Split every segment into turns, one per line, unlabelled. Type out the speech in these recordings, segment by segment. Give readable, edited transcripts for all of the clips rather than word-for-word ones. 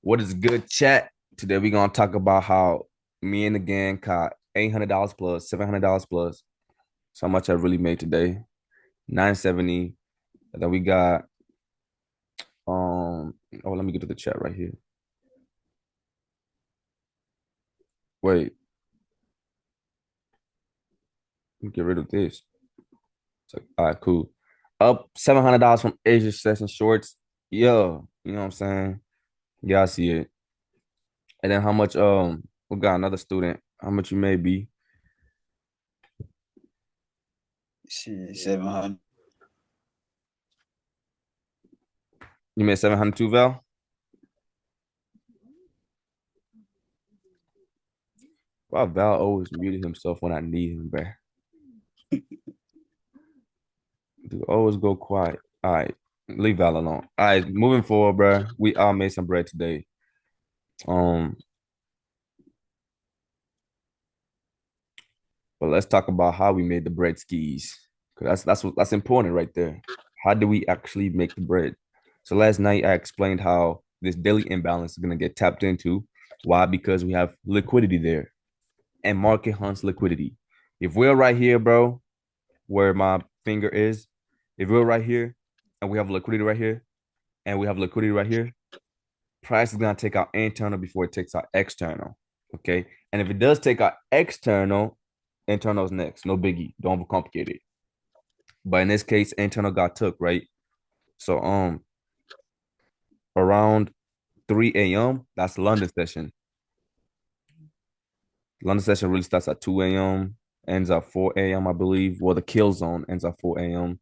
What is good, chat? Today we're gonna talk about how me and the gang caught $800 plus, $700 plus. So how much I really made today? 970. And then we got let me get to the chat right here. Wait, let me get rid of this. It's like, all right, cool. Up $700 from Asia Session Shorts. Yeah, you know what I'm saying? Yeah, I see it. And then how much we got another student. How much you may be?
See, 700.
You made 702, Val? Why Val always muted himself when I need him, bro? Dude, always go quiet. All right, leave Val alone. All right, moving forward, bro. We all made some bread today. Um, but let's talk about how we made the bread skis, because that's important right there. How do we actually make the bread? So last night I explained how this daily imbalance is gonna get tapped into. Why? Because we have liquidity there, and market hunts liquidity. If we're right here, bro, where my finger is, if we're right here, and we have liquidity right here, and we have liquidity right here, price is gonna take out internal before it takes out external. Okay. And if it does take out external, internal is next. No biggie. Don't overcomplicate it. But in this case, internal got took, right? So around 3 a.m., that's London session. London session really starts at 2 a.m., ends at 4 a.m., I believe. Well, the kill zone ends at 4 a.m.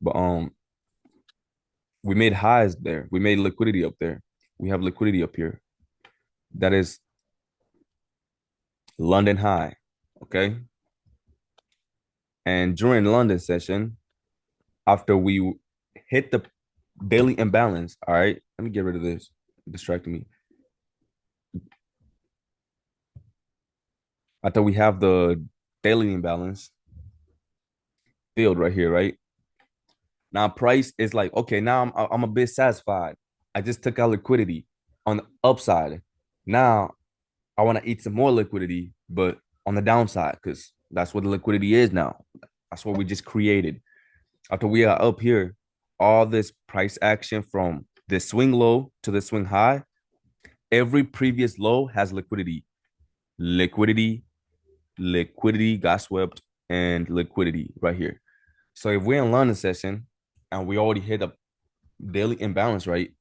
But we made highs there. We made liquidity up there. We have liquidity up here. That is London high. Okay. And during London session, after we hit the daily imbalance, all right, let me get rid of this. Distracting me. After we have the daily imbalance filled right here, right? Now price is like, okay, now I'm a bit satisfied. I just took out liquidity on the upside. Now I want to eat some more liquidity, but on the downside, because that's what the liquidity is now. That's what we just created. After we are up here, all this price action from the swing low to the swing high, every previous low has liquidity. Liquidity, liquidity got swept, and liquidity right here. So if we're in London session and we already hit a daily imbalance, right?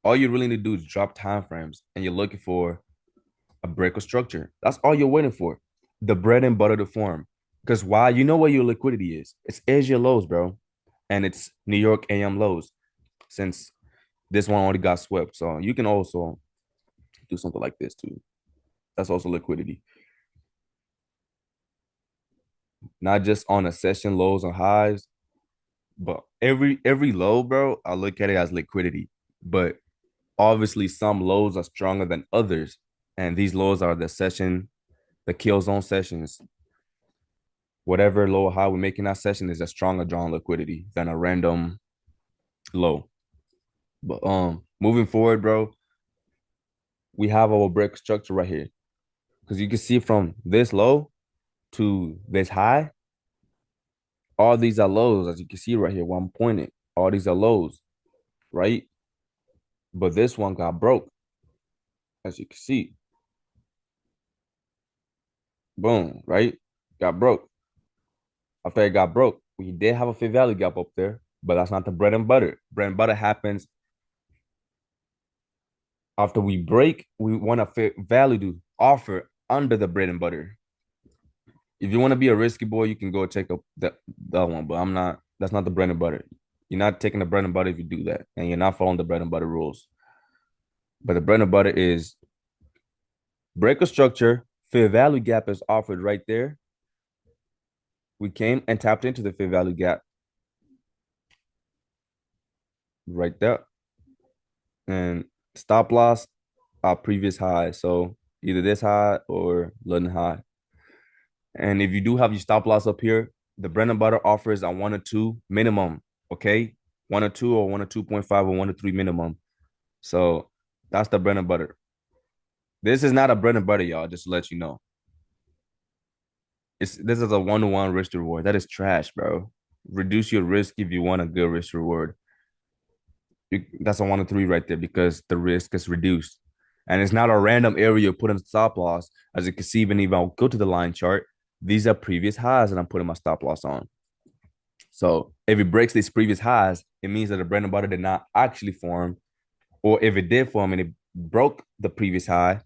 All you really need to do is drop time frames and you're looking for a break of structure. That's all you're waiting for. The bread and butter to form. Because why? You know where your liquidity is. It's Asia lows, bro. And it's New York AM lows. Since this one already got swept. So you can also do something like this too. That's also liquidity. Not just on a session lows and highs, but every low, bro, I look at it as liquidity. But obviously some lows are stronger than others. And these lows are the session, the kill zone sessions. Whatever low or high we make in that session is a stronger drawn liquidity than a random low. But moving forward, bro, we have our break structure right here. Because you can see from this low to this high, all these are lows, as you can see right here where I'm pointing. All these are lows, right? But this one got broke, as you can see. Boom, right? Got broke. After it got broke, we did have a fair value gap up there, but that's not the bread and butter. Bread and butter happens after we break. We want a fair value to offer under the bread and butter. If you want to be a risky boy, you can go take up that one, but I'm not. That's not the bread and butter. You're not taking the bread and butter if you do that, and you're not following the bread and butter rules. But the bread and butter is break a structure. Fair value gap is offered right there. We came and tapped into the fair value gap right there, and stop loss our previous high. So either this high or London high. And if you do have your stop loss up here, the bread and butter offers a 1 or 2 minimum. Okay, 1 or 2 or 1 or 2.5 or 1 or 3 minimum. So That's the bread and butter. This is not a bread and butter, y'all. Just to let you know, this is a 1-to-1 risk to reward. That is trash, bro. Reduce your risk if you want a good risk to reward. That's a 1 to 3 right there because the risk is reduced, and it's not a random area you put in stop loss. As you can see, even if I go to the line chart, these are previous highs, and I'm putting my stop loss on. So if it breaks these previous highs, it means that the bread and butter did not actually form, or if it did form and it broke the previous high,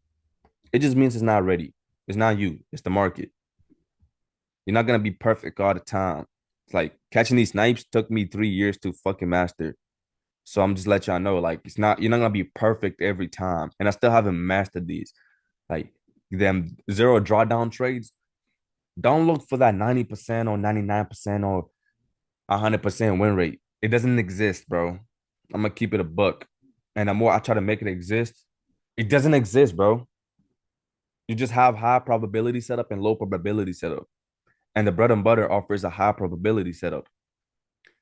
it just means it's not ready. It's not you. It's the market. You're not gonna be perfect all the time. It's like catching these snipes took me 3 years to fucking master. So I'm just let y'all know, like it's not you're not gonna be perfect every time, and I still haven't mastered these. Like them zero drawdown trades. Don't look for that 90% or 99% or 100% win rate. It doesn't exist, bro. I'm gonna keep it a buck, and the more I try to make it exist, it doesn't exist, bro. You just have high probability setup and low probability setup. And the bread and butter offers a high probability setup,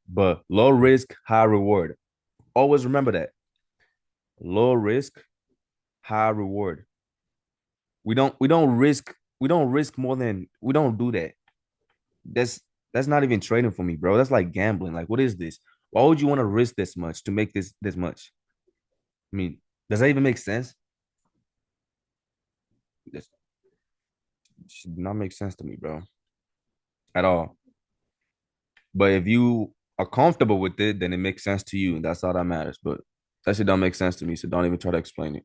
but low risk, high reward. Always remember that. Low risk, high reward. We don't risk more than we don't do that. That's that's not even trading for me, bro. That's like gambling. Like, what is this? Why would you want to risk this much to make this much? I mean, does that even make sense? This should not make sense to me, bro, at all. But if you are comfortable with it, then it makes sense to you, and that's all that matters. But that shit don't make sense to me, so don't even try to explain it.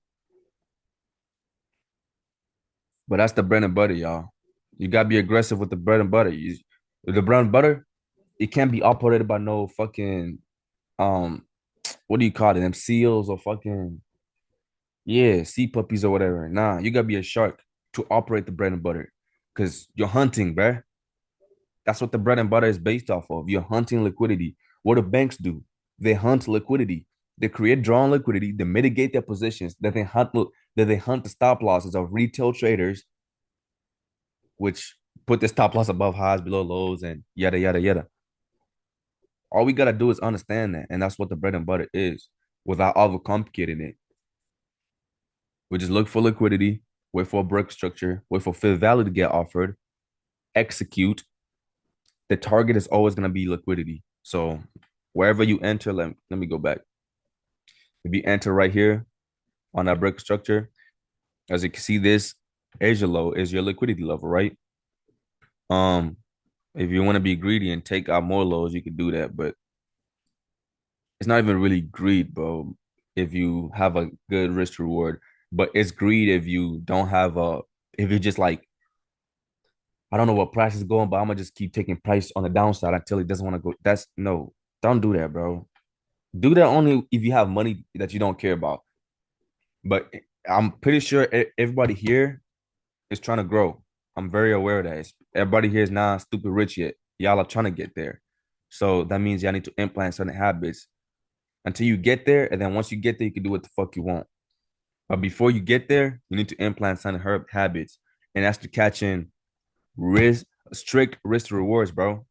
But that's the bread and butter, y'all. You gotta be aggressive with the bread and butter. The bread and butter, it can't be operated by no fucking um, what do you call it? Them seals or fucking yeah, sea puppies or whatever. Nah, you gotta be a shark to operate the bread and butter, cause you're hunting, bruh. That's what the bread and butter is based off of. You're hunting liquidity. What do banks do? They hunt liquidity. They create drawn liquidity. They mitigate their positions. That they hunt the stop losses of retail traders, which put the stop loss above highs, below lows, and yada yada yada. All we gotta do is understand that, and that's what the bread and butter is, without overcomplicating it. We just look for liquidity, wait for a break structure, wait for fair value to get offered, execute. The target is always gonna be liquidity. So wherever you enter, let me go back. If you enter right here on that break structure, as you can see, this Asia low is your liquidity level, right? Um, if you want to be greedy and take out more lows, you could do that, but it's not even really greed, bro. If you have a good risk reward, but it's greed if you don't have a if you just like I don't know what price is going, but I'm gonna just keep taking price on the downside until it doesn't want to go. That's no, don't do that, bro. Do that only if you have money that you don't care about. But I'm pretty sure everybody here is trying to grow. I'm very aware of that. Everybody here is not stupid rich yet. Y'all are trying to get there. So that means y'all need to implant certain habits until you get there. And then once you get there, you can do what the fuck you want. But before you get there, you need to implant certain herb habits. And that's to catch in risk, strict risk rewards, bro.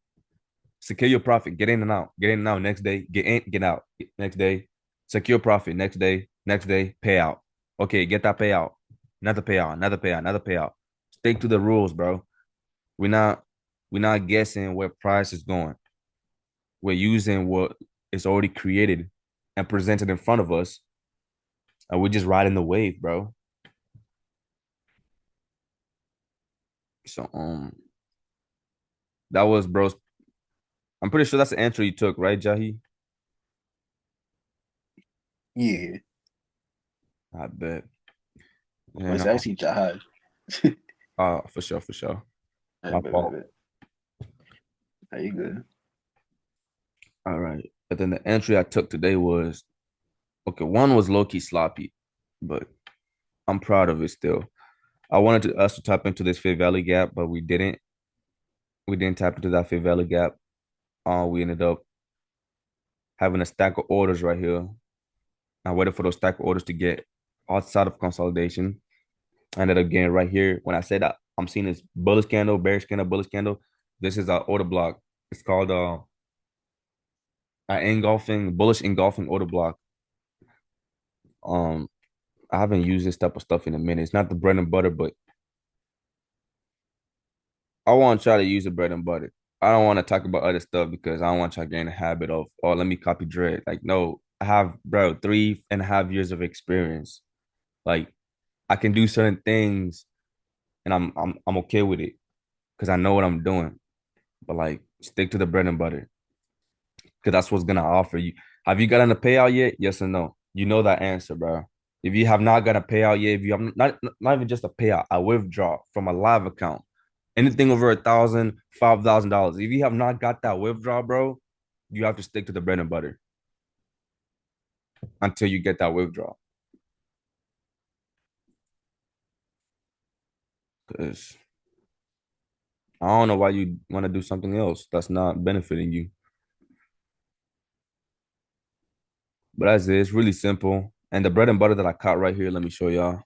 Secure your profit. Get in and out. Get in and out next day. Get in, get out next day. Secure profit next day, payout. Okay, get that payout. Another payout, another payout, another payout. Stick to the rules, bro. We're not we're not guessing where price is going. We're using what is already created and presented in front of us, and we're just riding the wave, bro. So that was bros. I'm pretty sure that's the answer you took, right, Jahi?
Yeah,
I bet.
but
And
it's actually Jahaj.
for sure, for sure.
I
My
bet, bet,
fault.
bet. Are you good?
All right. But then the entry I took today was okay. One was low key sloppy, but I'm proud of it still. I wanted us to tap into this Fair Valley gap, but we didn't. We didn't tap into that Fair Valley gap. We ended up having a stack of orders right here. I waited for those stack of orders to get outside of consolidation. I ended up getting right here. When I said that I'm seeing this bullish candle, bearish candle, bullish candle, this is our order block. It's called an engulfing, bullish engulfing order block. Um, I haven't used this type of stuff in a minute. It's not the bread and butter, but I want to try to use the bread and butter. I don't want to talk about other stuff because I don't want to try to gain a habit of, oh, let me copy Dread. Like, no, I have, bro, 3.5 years of experience. Like, I can do certain things and I'm okay with it because I know what I'm doing. But like, stick to the bread and butter because that's what's gonna offer you. Have you gotten a payout yet? Yes or no? You know that answer, bro. If you have not got a payout yet, if you have not even just a payout, a withdraw from a live account, anything over 1,000, $5,000. If you have not got that withdraw, bro, you have to stick to the bread and butter until you get that withdraw. Because I don't know why you want to do something else that's not benefiting you. But that's it. It's really simple. And the bread and butter that I caught right here, let me show y'all.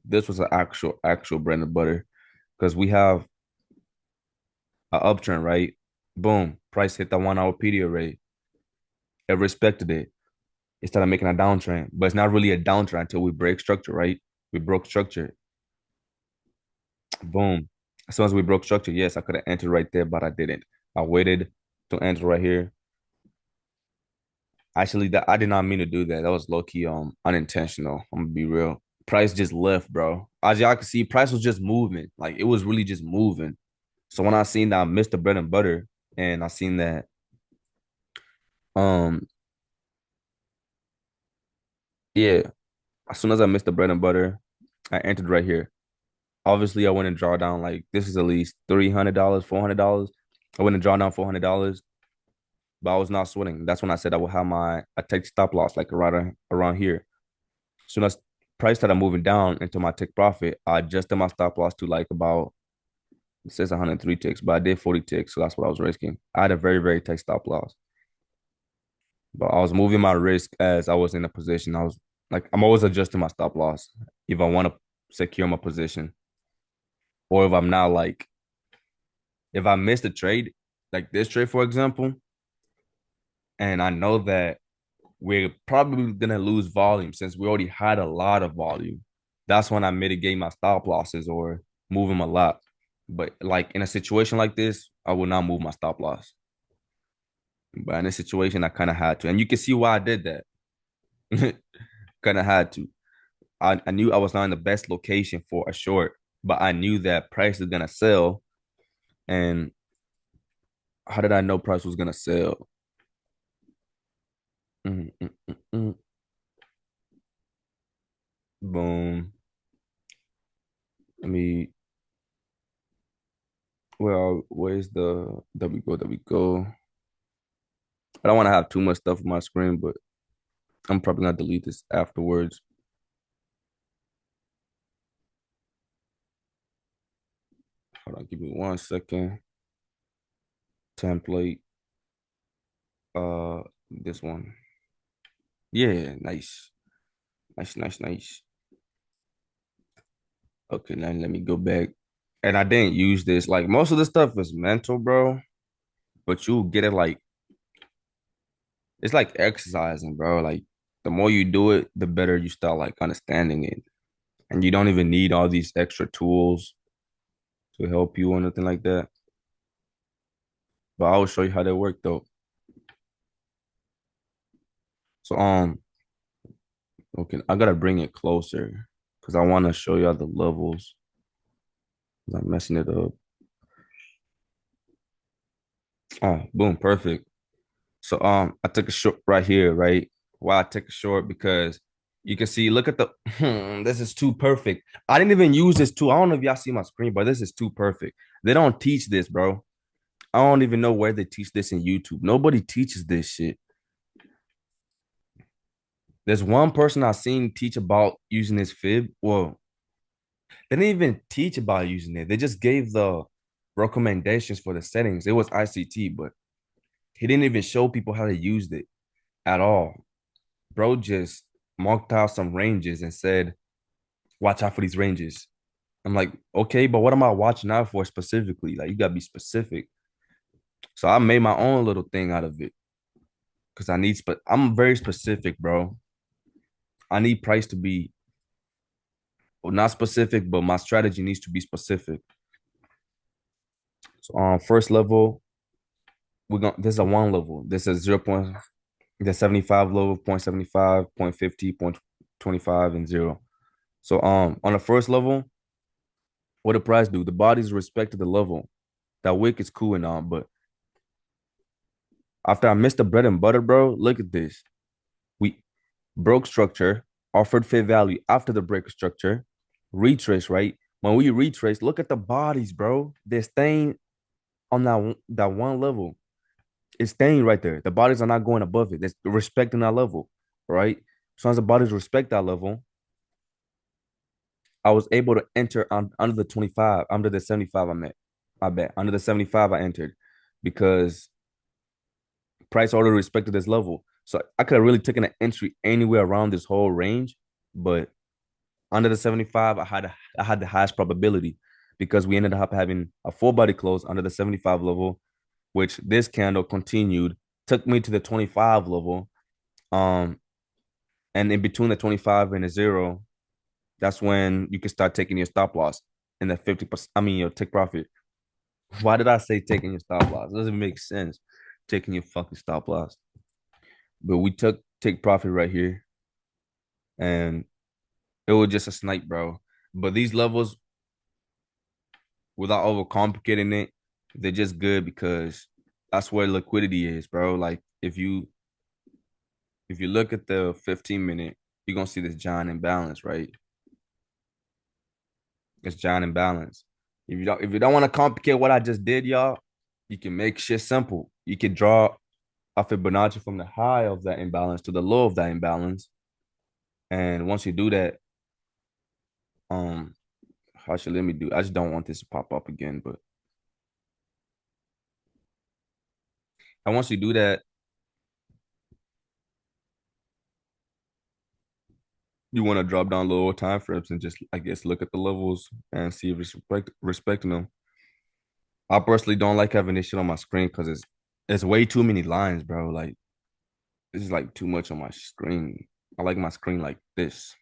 This was an actual bread and butter because we have an uptrend, right? Boom, price hit the 1 hour PD array. It respected it instead of making a downtrend, but it's not really a downtrend until we break structure, right? We broke structure. Boom. As soon as we broke structure, yes, I could have entered right there, but I didn't. I waited to enter right here. Actually, that I did not mean to do that. That was low key unintentional. I'm gonna be real. Price just left, bro. As y'all can see, price was just moving. Like it was really just moving. So when I seen that I missed the bread and butter, and I seen that um yeah, as soon as I missed the bread and butter, I entered right here. Obviously, I went and draw down like this is at least $300, $400. I went and draw down $400, but I was not sweating. That's when I said I would have I take stop loss like around here. As soon as price started moving down into my take profit, I adjusted my stop loss to like about it says 103 ticks, but I did 40 ticks, so that's what I was risking. I had a very tight stop loss, but I was moving my risk as I was in a position. I was like, I'm always adjusting my stop loss if I want to secure my position, or if I'm not like if I missed a trade, like this trade for example, and I know that we're probably gonna lose volume since we already had a lot of volume. That's when I mitigate my stop losses or move them a lot. But like in a situation like this, I will not move my stop loss. But in this situation, I kind of had to, and you can see why I did that. Kind of had to. I knew I was not in the best location for a short, but I knew that price is gonna sell. And how did I know price was gonna sell? Mm, mm, mm, mm. Boom. Let me. Well, where's the there we go, there we go. I don't want to have too much stuff on my screen, but I'm probably gonna delete this afterwards. Hold on, give me 1 second. Template. Uh, this one. Yeah, nice, nice. Okay, now let me go back. And I didn't use this. Like most of the stuff is mental, bro. But you get it like it's like exercising, bro. Like the more you do it, the better you start like understanding it. And you don't even need all these extra tools to help you or nothing like that. But I will show you how they work though. So okay, I gotta bring it closer because I want to show y'all the levels. I'm messing it up. Oh, boom, perfect. So I took a short right here, right? Why I took a short because you can see, look at the this is too perfect. I didn't even use this tool. I don't know if y'all see my screen, but this is too perfect. They don't teach this, bro. I don't even know where they teach this in YouTube. Nobody teaches this shit. There's one person I've seen teach about using this fib. Well, they didn't even teach about using it. They just gave the recommendations for the settings. It was ICT, but he didn't even show people how to use it at all. Bro just marked out some ranges and said, watch out for these ranges. I'm like, okay, but what am I watching out for specifically? Like, you gotta be specific. So I made my own little thing out of it because I'm very specific, bro. I need price to be Well, not specific, but my strategy needs to be specific. So first level, we're going this is a one level. This is 0 point the 75 level, 0.75, 0.50, 0.25, and zero. So on the first level, what the price do? The body's respected the level. That wick is cool and all, but after I missed the bread and butter, bro, look at this. We broke structure, offered fair value after the break structure, retrace, right? When we retrace, look at the bodies, bro. They're staying on that one level. It's staying right there. The bodies are not going above it. It's respecting that level, right? As long as the bodies respect that level, I was able to enter on under the 25, under the 75 I met. I bet. Under the 75 I entered because price already respected this level. So I could have really taken an entry anywhere around this whole range, but under the 75, I had the highest probability because we ended up having a full body close under the 75 level, which this candle continued, took me to the 25 level. Um, and in between the 25 and the zero, that's when you can start taking your stop loss in the 50%. I mean, your take profit. Why did I say taking your stop loss? It doesn't make sense taking your fucking stop loss. But we took take profit right here, and it was just a snipe, bro. But these levels, without overcomplicating it, they're just good because that's where liquidity is, bro. Like if you look at the 15-minute, you're gonna see this giant imbalance, right? It's giant imbalance. If you don't want to complicate what I just did, y'all, you can make shit simple. You can draw a Fibonacci from the high of that imbalance to the low of that imbalance. And once you do that, um, how should let me do? I just don't want this to pop up again, but and once you do that, you want to drop down lower time frames and just, I guess, look at the levels and see if it's respecting them. I personally don't like having this shit on my screen because it's way too many lines, bro. Like this is like too much on my screen. I like my screen like this.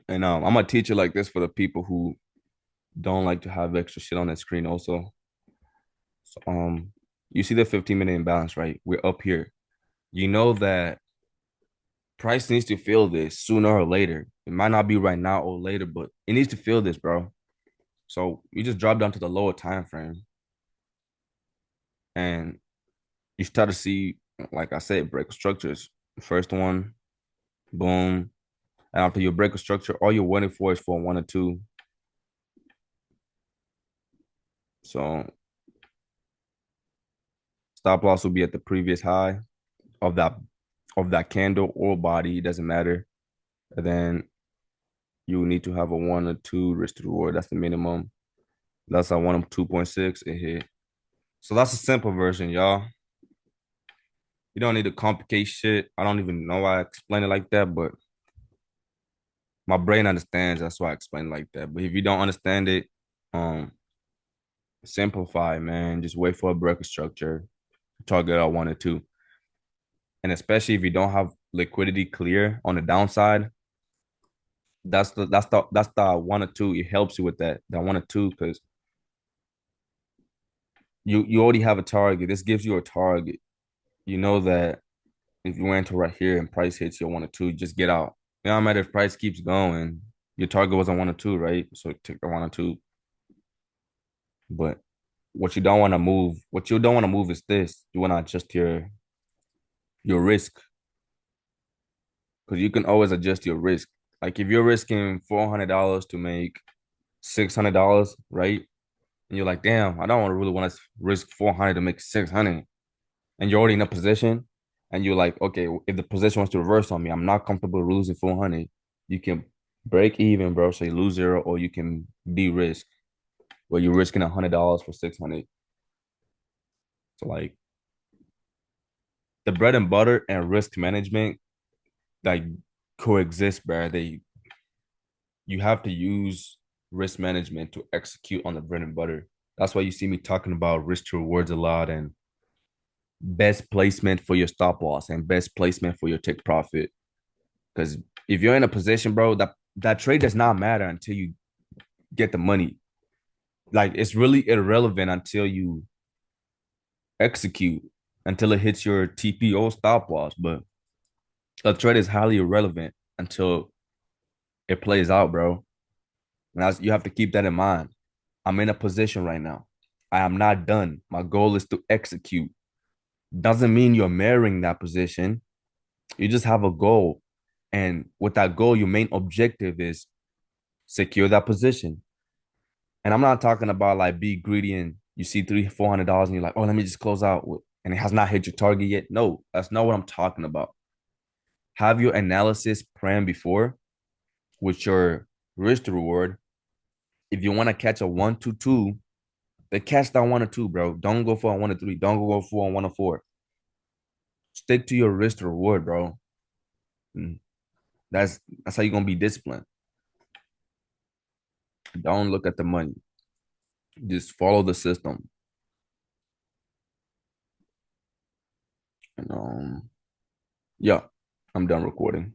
And I'm gonna teach it like this for the people who don't like to have extra shit on that screen also. So, you see the 15-minute imbalance, right? We're up here. You know that price needs to feel this sooner or later. It might not be right now or later, but it needs to feel this, bro. So you just drop down to the lower time frame and you start to see, like I said, break structures. First one, boom. And after you break a structure, all you're waiting for is for one or two. So stop loss will be at the previous high of that candle or body. It doesn't matter. And then you need to have a one or two risk to reward. That's the minimum. That's a one of 2.6. It hit. So that's a simple version, y'all. You don't need to complicate shit. I don't even know why I explain it like that, but my brain understands. That's why I explain it like that. But if you don't understand it, um, simplify, man. Just wait for a breaker structure, target out one or two. And especially if you don't have liquidity clear on the downside, that's the one or two. It helps you with that one or two because you already have a target. This gives you a target. You know that if you enter right here and price hits your one or two, just get out. It don't matter if price keeps going. Your target was on one or two, right? So take the one or two. But what you don't want to move is this. You want to adjust your risk because you can always adjust your risk. Like if you're risking $400 to make $600, right? And you're like, damn, I don't really want to risk 400 to make 600. And you're already in a position, and you're like, okay, if the position wants to reverse on me, I'm not comfortable losing 400. You can break even, bro. So you lose zero, or you can de-risk where you're risking $100 for 600. So like the bread and butter and risk management like coexist, bro. You have to use risk management to execute on the bread and butter. That's why you see me talking about risk to rewards a lot and best placement for your stop loss and best placement for your take profit. Because if you're in a position, bro, that trade does not matter until you get the money. Like it's really irrelevant until you execute, until it hits your TPO stop loss. But a trade is highly irrelevant until it plays out, bro. And you have to keep that in mind. I'm in a position right now. I am not done. My goal is to execute. Doesn't mean you're marrying that position. You just have a goal. And with that goal, your main objective is secure that position. And I'm not talking about like be greedy and you see $300-400 and you're like, oh, let me just close out with, and it has not hit your target yet. No, that's not what I'm talking about. Have your analysis plan before with your risk to reward. If you want to catch a 1-2-2, then catch that 1 or 2, bro. Don't go for a 1 or 3. Don't go for a 1 or 4. Stick to your risk to reward, bro. Mm, that's how you're gonna be disciplined. Don't look at the money. Just follow the system. And yeah, I'm done recording.